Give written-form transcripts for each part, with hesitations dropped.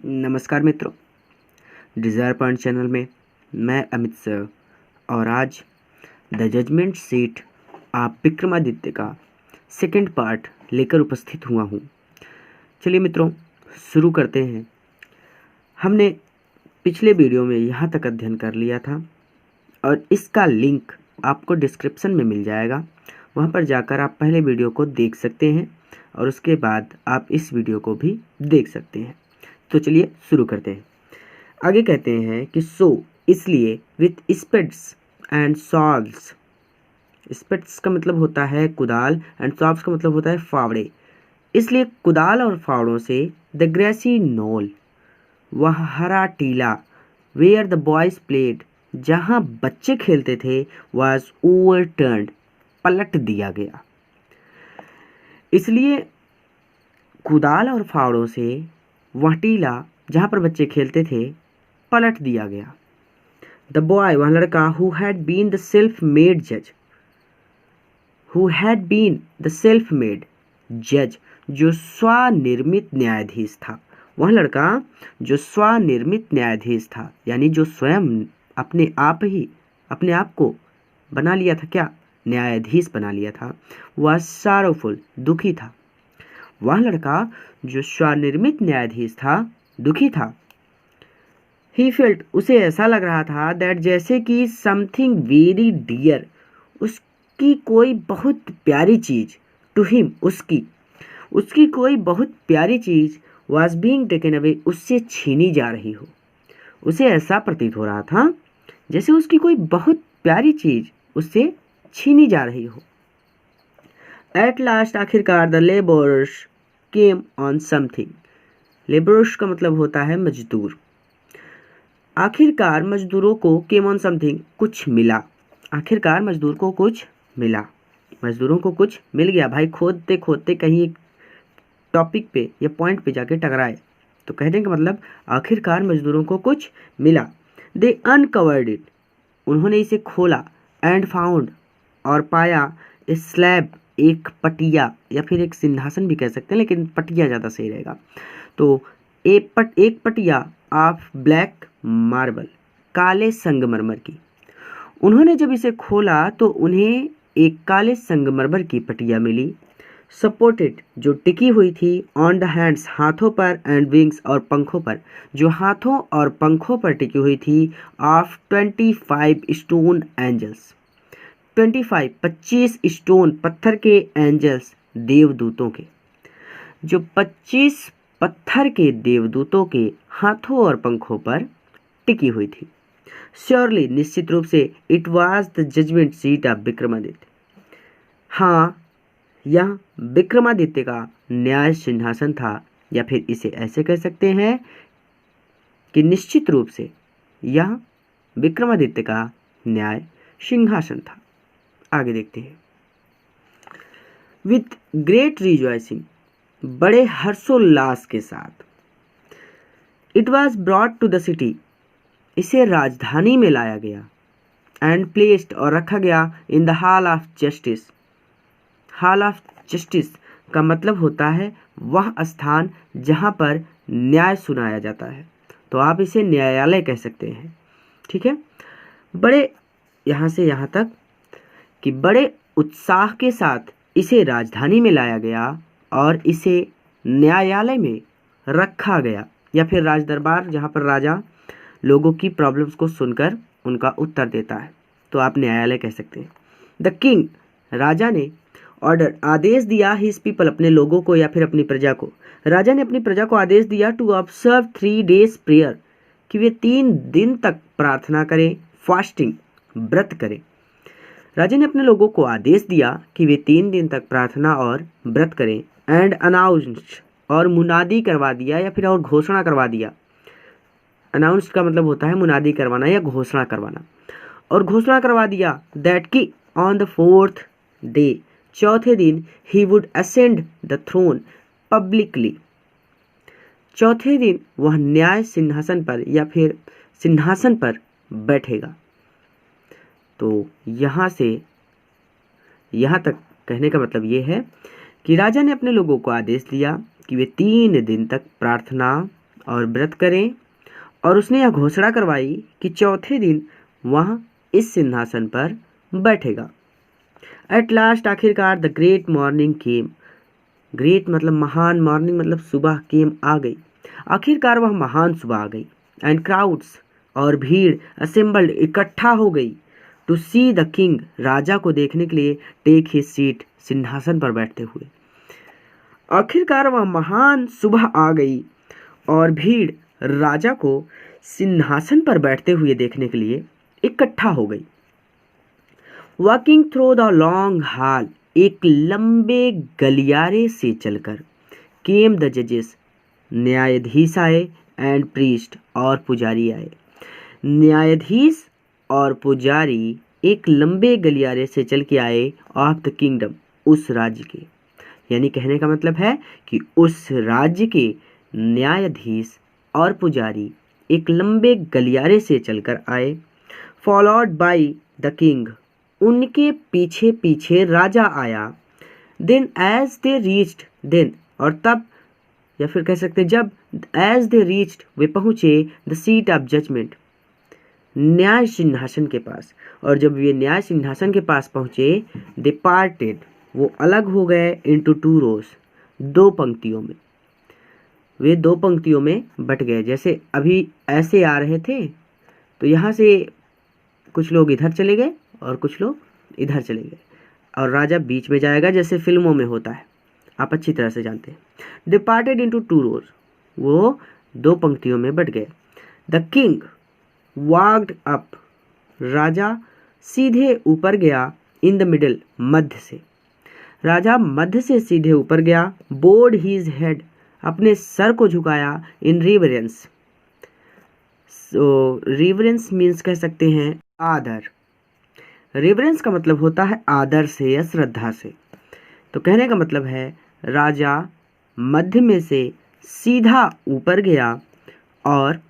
नमस्कार मित्रों, desire point channel में मैं अमित सर और आज द जजमेंट सीट आप विक्रमादित्य का सेकंड पार्ट लेकर उपस्थित हुआ हूँ। चलिए मित्रों, शुरू करते हैं। हमने पिछले वीडियो में यहाँ तक अध्ययन कर लिया था और इसका लिंक आपको डिस्क्रिप्शन में मिल जाएगा। वहाँ पर जाकर आप पहले वीडियो को देख सकते हैं और उसके बाद आप इस वीडियो को भी देख सकते हैं। तो चलिए शुरू करते हैं। आगे कहते हैं कि इसलिए विथ स्पेड्स एंड सॉव्स। स्पेड्स का मतलब होता है कुदाल एंड सॉव्स का मतलब होता है फावड़े। इसलिए कुदाल और फावड़ों से द ग्रेसी नोल, वह हरा टीला, वेयर द बॉयज प्लेड, जहाँ बच्चे खेलते थे, वाज ओवरटर्न्ड, पलट दिया गया। इसलिए कुदाल और फावड़ों से वह टीला जहाँ पर बच्चे खेलते थे पलट दिया गया। द बॉय, वह लड़का, who had been the self made जज, जो स्वनिर्मित न्यायाधीश था। वह लड़का जो स्वनिर्मित न्यायाधीश था, यानी जो स्वयं अपने आप को बना लिया था, क्या न्यायाधीश बना लिया था, वह sorrowful, दुखी था। वह लड़का जो स्वनिर्मित न्यायाधीश था दुखी था। ही फेल्ट, उसे ऐसा लग रहा था, दैट जैसे कि समथिंग वेरी डियर, उसकी कोई बहुत प्यारी चीज, टू हिम, उसकी कोई बहुत प्यारी चीज, वॉज बीइंग टेकन अवे, उससे छीनी जा रही हो। उसे ऐसा प्रतीत हो रहा था जैसे उसकी कोई बहुत प्यारी चीज उससे छीनी जा रही हो। एट लास्ट, आखिरकार, the labourers came on something. Labourers का मतलब होता है मजदूर। आखिरकार मजदूरों को केम ऑन समथिंग, कुछ मिला। आखिरकार मजदूर को कुछ मिला, मजदूरों को कुछ मिल गया। भाई खोदते खोदते कहीं एक टॉपिक पे या पॉइंट पे जाके टकराए तो कहने का मतलब आखिरकार मजदूरों को कुछ मिला। दे अनकवर्ड इट, उन्होंने इसे खोला। एंड फाउंड, और पाया। ए स्लैब, एक पटिया या फिर एक सिंहासन भी कह सकते हैं, लेकिन पटिया ज़्यादा सही रहेगा। तो एक पटिया ऑफ ब्लैक मार्बल, काले संगमरमर की। उन्होंने जब इसे खोला तो उन्हें एक काले संगमरमर की पटिया मिली। सपोर्टेड, जो टिकी हुई थी। ऑन द हैंड्स, हाथों पर। एंड विंग्स, और पंखों पर, जो हाथों और पंखों पर टिकी हुई थी। ऑफ 25 स्टोन एंजल्स, 25 स्टोन, पत्थर के एंजल्स, देवदूतों के, जो 25 पत्थर के देवदूतों के हाथों और पंखों पर टिकी हुई थी। श्योरली, निश्चित रूप से, it was the judgement seat of Vikramaditya. हाँ, यह विक्रमादित्य का न्याय सिंहासन था, या फिर इसे ऐसे कह सकते हैं कि निश्चित रूप से यह विक्रमादित्य का न्याय सिंहासन था। आगे देखते हैं। विथ ग्रेट रिजॉइसिंग, बड़े हर्षोल्लास के साथ। It was brought to the city, इसे राजधानी में लाया गया। एंड प्लेस्ड, और रखा गया। In the hall of justice, hall of justice का मतलब होता है वह स्थान जहाँ पर न्याय सुनाया जाता है, तो आप इसे न्यायालय कह सकते हैं। ठीक है। बड़े, यहाँ से यहाँ तक कि बड़े उत्साह के साथ इसे राजधानी में लाया गया और इसे न्यायालय में रखा गया, या फिर राज दरबार, जहाँ पर राजा लोगों की प्रॉब्लम्स को सुनकर उनका उत्तर देता है, तो आप न्यायालय कह सकते हैं। द किंग, राजा ने। ऑर्डर, आदेश दिया। हिज पीपल, अपने लोगों को या फिर अपनी प्रजा को। राजा ने अपनी प्रजा को आदेश दिया। टू ऑब्जर्व 3 days प्रेयर, कि वे 3 दिन तक प्रार्थना करें, फास्टिंग, व्रत करें। राजा ने अपने लोगों को आदेश दिया कि वे 3 दिन तक प्रार्थना और व्रत करें। एंड अनाउंस्ड, और मुनादी करवा दिया या फिर और घोषणा करवा दिया। अनाउंस्ड का मतलब होता है मुनादी करवाना या घोषणा करवाना। और घोषणा करवा दिया दैट कि ऑन द 4th day, चौथे दिन, he would ascend the throne publicly, चौथे दिन वह न्याय सिंहासन पर या फिर सिंहासन पर बैठेगा। तो यहाँ से यहाँ तक कहने का मतलब ये है कि राजा ने अपने लोगों को आदेश दिया कि वे 3 दिन तक प्रार्थना और व्रत करें, और उसने यह घोषणा करवाई कि चौथे दिन वह इस सिंहासन पर बैठेगा। एट लास्ट, आखिरकार the great morning came. Great मतलब महान, मॉर्निंग मतलब सुबह, केम आ गई। आखिरकार वह महान सुबह आ गई। एंड क्राउड्स और भीड़ असेंबल्ड इकट्ठा हो गई टू सी द किंग, राजा को देखने के लिए, टेक हिज सीट, सिंहासन पर बैठते हुए। आखिरकार वह महान सुबह आ गई और भीड़ राजा को सिंहासन पर बैठते हुए देखने के लिए इकट्ठा हो गई। Walking through the long haul, एक लंबे गलियारे से चलकर, केम द जजेस, न्यायाधीश आए, एंड प्रीस्ट और पुजारी आए। न्यायाधीश और पुजारी एक लंबे गलियारे से चल के आए ऑफ द किंगडम, उस राज्य के। यानी कहने का मतलब है कि उस राज्य के न्यायाधीश और पुजारी एक लंबे गलियारे से चलकर आए। फॉलोड बाय द किंग, उनके पीछे पीछे राजा आया। Then as they reached, then और तब, या फिर कह सकते जब, एज दे रीच्ड वे पहुँचे द सीट ऑफ जजमेंट, न्याय सिंहासन के पास। और जब वे न्याय सिंहासन के पास पहुँचे, दे पार्टेड, वो अलग हो गए, इनटू टू रोज, दो पंक्तियों में। वे दो पंक्तियों में बट गए। जैसे अभी ऐसे आ रहे थे तो यहाँ से कुछ लोग इधर चले गए और कुछ लोग इधर चले गए, और राजा बीच में जाएगा जैसे फिल्मों में होता है, आप अच्छी तरह से जानते हैं। डिपार्टेड इनटू टू रोज, वो दो पंक्तियों में बट गए। द किंग वॉक्ड अप, राजा सीधे ऊपर गया, इन द मिडल, मध्य से, राजा मध्य से सीधे ऊपर गया। बोर्ड हीज हेड, अपने सर को झुकाया, इन रिवरेंस। सो रिवरेंस मीन्स कह सकते हैं आदर। रिवरेंस का मतलब होता है आदर से या श्रद्धा से। तो कहने का मतलब है राजा मध्य में से सीधा ऊपर गया और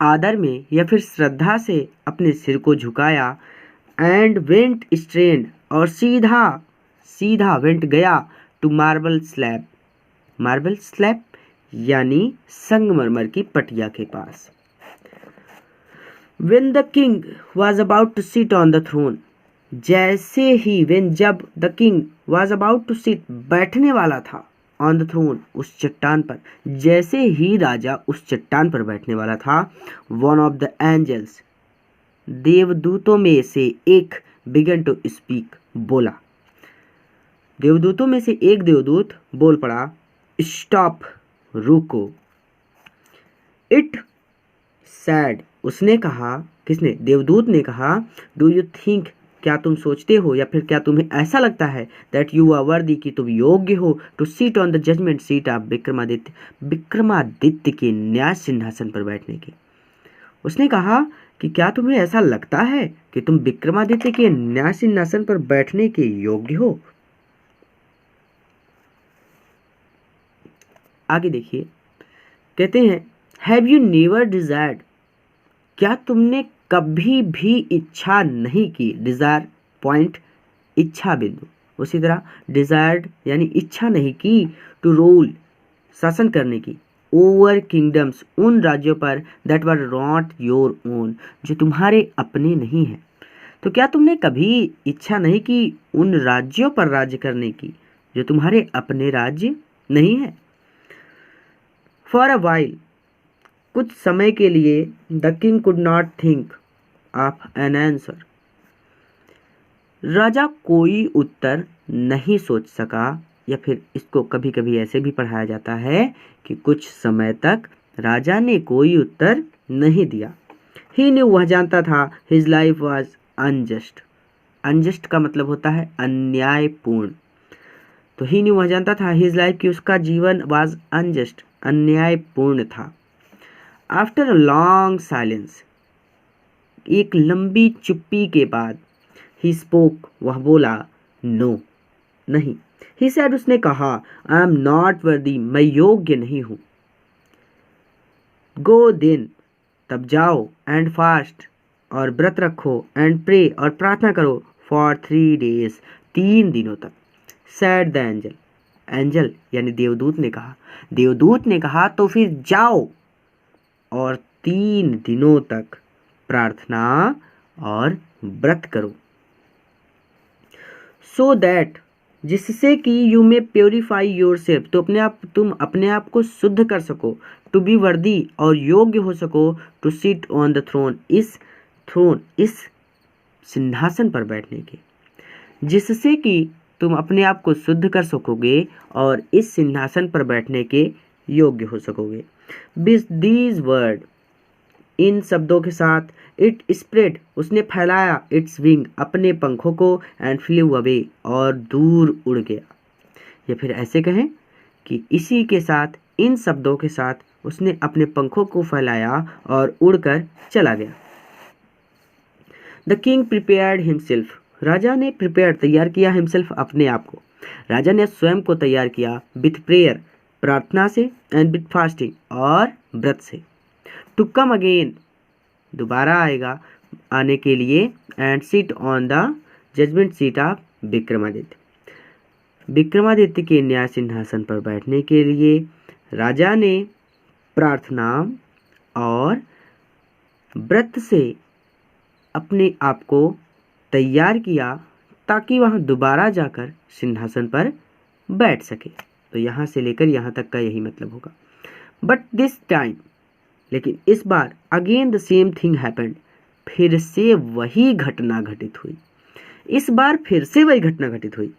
आदर में या फिर श्रद्धा से अपने सिर को झुकाया। एंड वेंट स्ट्रेंड, और सीधा सीधा वेंट गया, to marble slab, marble slab यानी संगमरमर की पटिया के पास। When the king was about to sit on the throne, जैसे ही, when जब, the king was about to sit, बैठने वाला था, on the throne, उस चट्टान पर, जैसे ही राजा उस चट्टान पर बैठने वाला था, one of the angels, देवदूतों में से एक, began to speak, बोला। देवदूतों में से एक देवदूत बोल पड़ा, स्टॉप, रुको। इट सैड, उसने कहा, किसने, देवदूत ने कहा, डू यू थिंक, क्या तुम सोचते हो या फिर क्या तुम्हें ऐसा लगता है, दैट यू आर वर्दी, कि तुम योग्य हो, to seat on the judgement seat of Vikramaditya, Vikramaditya के न्याय सिंहासन पर बैठने के। उसने कहा कि क्या तुम्हें ऐसा लगता है कि तुम विक्रमादित्य के न्याय सिंहासन पर बैठने के योग्य हो। आगे देखिए, कहते हैं, हैव यू नेवर डिजायर्ड, क्या तुमने कभी भी इच्छा नहीं की, डिजायर पॉइंट, इच्छा बिंदु, उसी तरह डिजायर्ड यानी इच्छा नहीं की, टू रूल, शासन करने की, ओवर किंगडम्स, उन राज्यों पर, that were not your own, जो तुम्हारे अपने नहीं हैं। तो क्या तुमने कभी इच्छा नहीं की उन राज्यों पर राज्य करने की जो तुम्हारे अपने राज्य नहीं है। फॉर अ वाइल, कुछ समय के लिए, the king could not think of an answer, राजा कोई उत्तर नहीं सोच सका, या फिर इसको कभी कभी ऐसे भी पढ़ाया जाता है कि कुछ समय तक राजा ने कोई उत्तर नहीं दिया। ही न्यू, वह जानता था, his life was unjust, unjust का मतलब होता है अन्यायपूर्ण। तो ही न्यू, वह जानता था, हिज लाइफ, कि उसका जीवन वॉज अनजस्ट, अन्यायपूर्ण था। आफ्टर अ लॉन्ग साइलेंस, एक लंबी चुप्पी के बाद, ही स्पोक, वह बोला, नो, नहीं। ही सेड, उसने कहा, आई एम नॉट वर्दी, मैं योग्य नहीं हूं। गो देन, तब जाओ, एंड फास्ट, और व्रत रखो, एंड प्रे, और प्रार्थना करो, फॉर 3 days, 3 दिनों तक। सेड द एंजल, एंजल यानी देवदूत ने कहा तो फिर जाओ और 3 दिनों तक प्रार्थना और व्रत करो, सो दैट जिससे कि you may purify your self, तो तुम अपने आप को शुद्ध कर सको, टू बी वर्दी और योग्य हो सको, to sit on the throne, इस सिंहासन पर बैठने के, जिससे कि तुम अपने आप को शुद्ध कर सकोगे और इस सिंहासन पर बैठने के योग्य हो सकोगे। दीज वर्ड, इन शब्दों के साथ, इट स्प्रेड, उसने फैलाया, इट्स विंग, अपने पंखों को, एंड फ्लू अवे, और दूर उड़ गया। या फिर ऐसे कहें कि इसी के साथ, इन शब्दों के साथ उसने अपने पंखों को फैलाया और उड़कर चला गया। द किंग प्रिपेयर्ड हिमसेल्फ, राजा ने तैयार किया, हिमसेल्फ, अपने आप को, राजा ने स्वयं को तैयार किया, विथ प्रेयर, प्रार्थना से, एंड विथ फास्टिंग, और व्रत से, टू कम अगेन, दोबारा आएगा, आने के लिए, and sit on the judgement seat of Vikramaditya के न्याय सिंहासन पर बैठने के लिए राजा ने प्रार्थना और व्रत से अपने आप को तैयार किया ताकि वह दोबारा जाकर सिंहासन पर बैठ सके। तो यहाँ से लेकर यहाँ तक का यही मतलब होगा। बट दिस टाइम, लेकिन इस बार, again the same thing happened, फिर से वही घटना घटित हुई। इस बार फिर से वही घटना घटित हुई।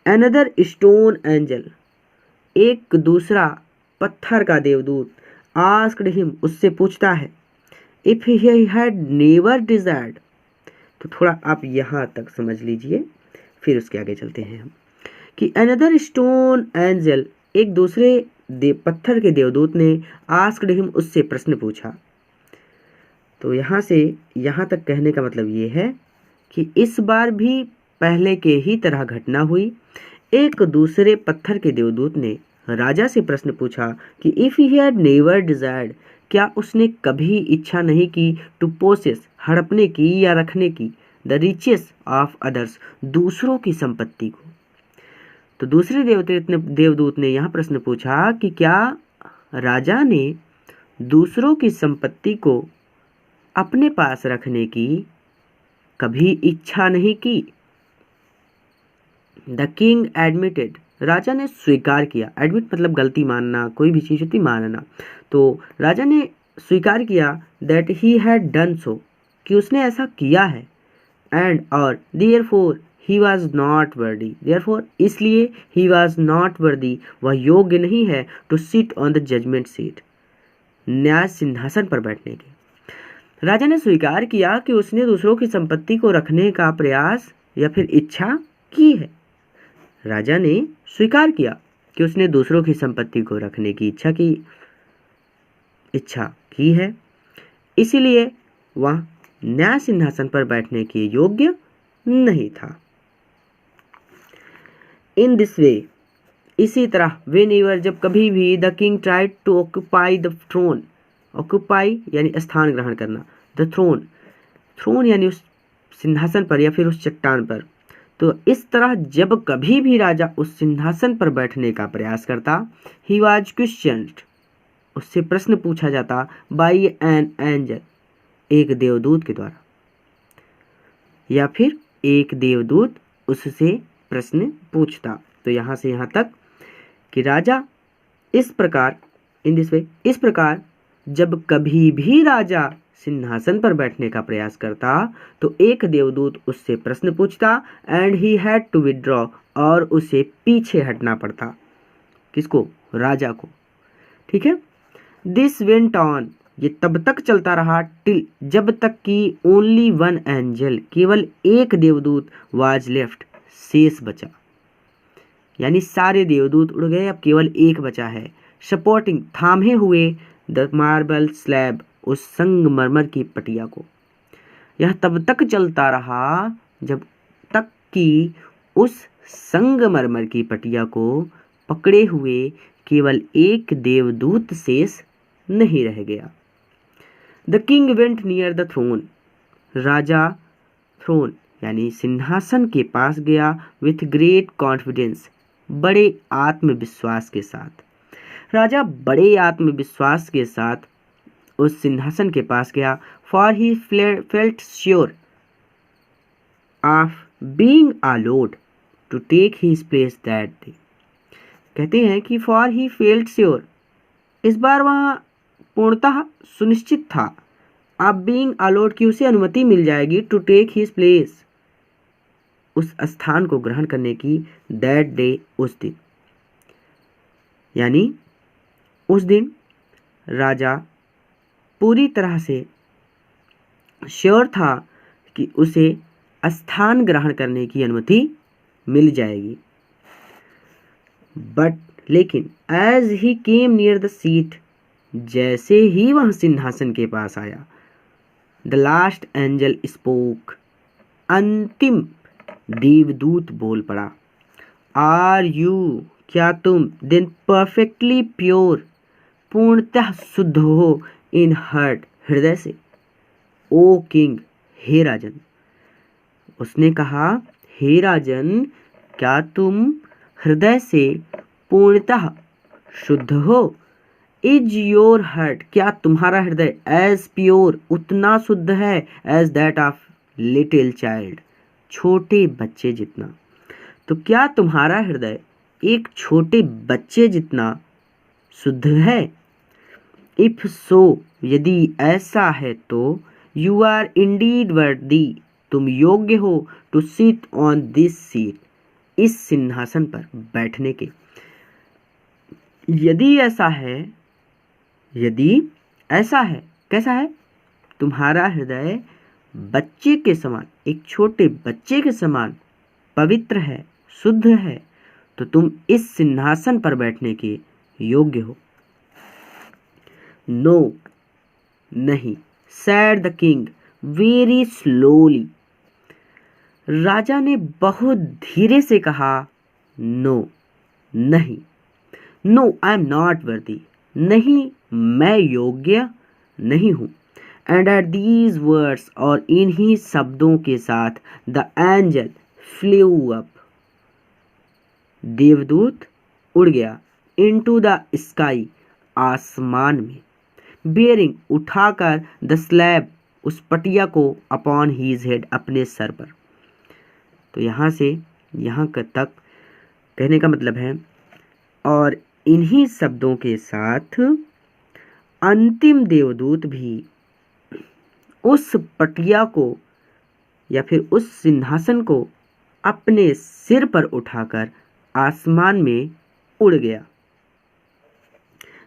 अनदर स्टोन एंजल, एक दूसरा पत्थर का देवदूत, आस्क्ड हिम, उससे पूछता है, if he had never desired, तो थोड़ा आप यहाँ तक समझ लीजिए, फिर उसके आगे चलते हैं हम, कि अनदर स्टोन एंजल, एक दूसरे पत्थर के देवदूत ने, आस्क्ड हिम, उससे प्रश्न पूछा। तो यहाँ से यहाँ तक कहने का मतलब ये है कि इस बार भी पहले के ही तरह घटना हुई। एक दूसरे पत्थर के देवदूत ने राजा से प्रश्न पूछा कि if he had never desired, क्या उसने कभी इच्छा नहीं की, टू पोसेस, हड़पने की या रखने की, द रिचेस ऑफ अदर्स, दूसरों की संपत्ति को। तो दूसरे देवदूत ने यह प्रश्न पूछा कि क्या राजा ने दूसरों की संपत्ति को अपने पास रखने की कभी इच्छा नहीं की। द किंग एडमिटेड, राजा ने स्वीकार किया, एडमिट मतलब गलती मानना, कोई भी चीज़ होती मानना, तो राजा ने स्वीकार किया, that he had done so, कि उसने ऐसा किया है, एंड और therefore he was not worthy, therefore इसलिए, ही वॉज नॉट वर्दी, वह योग्य नहीं है, to sit on the judgement seat, न्याय सिंहासन पर बैठने के। राजा ने स्वीकार किया कि उसने दूसरों की संपत्ति को रखने का प्रयास या फिर इच्छा की है। राजा ने स्वीकार किया कि उसने दूसरों की संपत्ति को रखने की इच्छा की है, इसीलिए वह न्याय सिंहासन पर बैठने के योग्य नहीं था। इन दिस वे, इसी तरह, व्हेनेवर, जब कभी भी, the king tried to occupy the throne, occupy यानी स्थान ग्रहण करना, द थ्रोन यानी उस सिंहासन पर या फिर उस चट्टान पर, तो इस तरह जब कभी भी राजा उस सिंहासन पर बैठने का प्रयास करता, ही वाज क्वेश्चन्ड, उससे प्रश्न पूछा जाता, बाय एन एंजल, एक देवदूत के द्वारा, या फिर एक देवदूत उससे प्रश्न पूछता। तो यहाँ से यहाँ तक कि राजा इस प्रकार, इन दिस वे, इस प्रकार जब कभी भी राजा सिंहासन पर बैठने का प्रयास करता तो एक देवदूत उससे प्रश्न पूछता, and he had to withdraw, और उसे पीछे हटना पड़ता। किसको? राजा को। ठीक है। दिस वेंट ऑन, ये तब तक चलता रहा, टिल, जब तक कि ओनली वन एंजल, केवल एक देवदूत, वाज लेफ्ट, शेष बचा, यानी सारे देवदूत उड़ गए, अब केवल एक बचा है, सपोर्टिंग, थामे हुए, द मार्बल स्लैब, उस संगमरमर की पटिया को। यह तब तक चलता रहा जब तक कि उस संगमरमर की पटिया को पकड़े हुए केवल एक देवदूत शेष नहीं रह गया। The king went near the throne, राजा थ्रोन यानी सिंहासन के पास गया, विथ ग्रेट कॉन्फिडेंस, बड़े आत्मविश्वास के साथ। राजा बड़े आत्मविश्वास के साथ उस सिंहासन के पास गया, for he felt sure of being allowed to take his place that day. कहते हैं कि फॉर ही फेल्ट श्योर, इस बार वहाँ पूर्णतः सुनिश्चित था, अब बीइंग अलाउड की उसे अनुमति मिल जाएगी, टू टेक हिज प्लेस, उस स्थान को ग्रहण करने की, दैट डे, उस दिन। यानी उस दिन राजा पूरी तरह से श्योर था कि उसे स्थान ग्रहण करने की अनुमति मिल जाएगी। बट लेकिन as he came near the seat, जैसे ही वह सिंहासन के पास आया, द लास्ट एंजल स्पोक, अंतिम देवदूत बोल पड़ा, आर यू, क्या तुम, देन परफेक्टली प्योर, पूर्णतः शुद्ध हो, इन हार्ट, हृदय से, ओ किंग, हे राजन। उसने कहा, हे राजन, क्या तुम हृदय से पूर्णतः शुद्ध हो, इज योर हार्ट, क्या तुम्हारा हृदय, एज प्योर, उतना शुद्ध है, as that of little child, छोटे बच्चे जितना। तो क्या तुम्हारा हृदय एक छोटे बच्चे जितना शुद्ध है? इफ सो, यदि ऐसा है तो, यू आर इंडीड वर्दी, तुम योग्य हो, to sit on this seat, इस सिंहासन पर बैठने के। यदि ऐसा है, यदि ऐसा है, कैसा है? तुम्हारा हृदय बच्चे के समान, एक छोटे बच्चे के समान पवित्र है, शुद्ध है, तो तुम इस सिंहासन पर बैठने के योग्य हो। नो, नहीं, said the king very slowly, राजा ने बहुत धीरे से कहा, नो, नहीं, no I am not worthy, नहीं, मैं योग्य नहीं हूँ। एंड एट दीज वर्ड्स, और इन्हीं शब्दों के साथ, द एंजल फ्लेव अप, देवदूत उड़ गया, इनटू द स्काई, आसमान में, बेयरिंग, उठाकर, द स्लैब, उस पटिया को, अपॉन हीज हेड, अपने सर पर। तो यहाँ से यहाँ तक कहने का मतलब है, और इन्हीं शब्दों के साथ अंतिम देवदूत भी उस पटिया को या फिर उस सिंहासन को अपने सिर पर उठाकर आसमान में उड़ गया।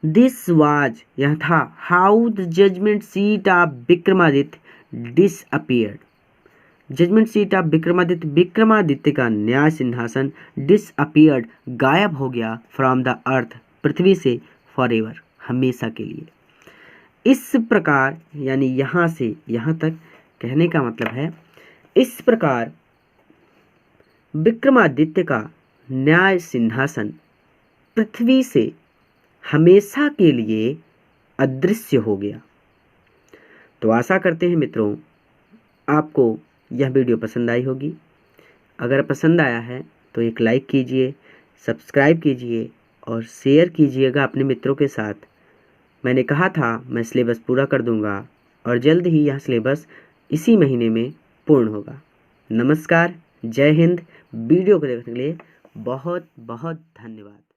दिस वाज, यह था, how the judgement seat of Vikramaditya disappeared, judgement seat of Vikramaditya, Vikramaditya का न्याय सिंहासन, डिसअपियर्ड, गायब हो गया, फ्रॉम द अर्थ, पृथ्वी से, फॉरएवर, हमेशा के लिए। इस प्रकार, यानी यहाँ से यहाँ तक कहने का मतलब है, इस प्रकार विक्रमादित्य का न्याय सिंहासन पृथ्वी से हमेशा के लिए अदृश्य हो गया। तो आशा करते हैं मित्रों आपको यह वीडियो पसंद आई होगी। अगर पसंद आया है तो एक लाइक कीजिए, सब्सक्राइब कीजिए और शेयर कीजिएगा अपने मित्रों के साथ। मैंने कहा था मैं सिलेबस पूरा कर दूंगा और जल्द ही यह सिलेबस इसी महीने में पूर्ण होगा। नमस्कार, जय हिंद। वीडियो को देखने के लिए बहुत बहुत धन्यवाद।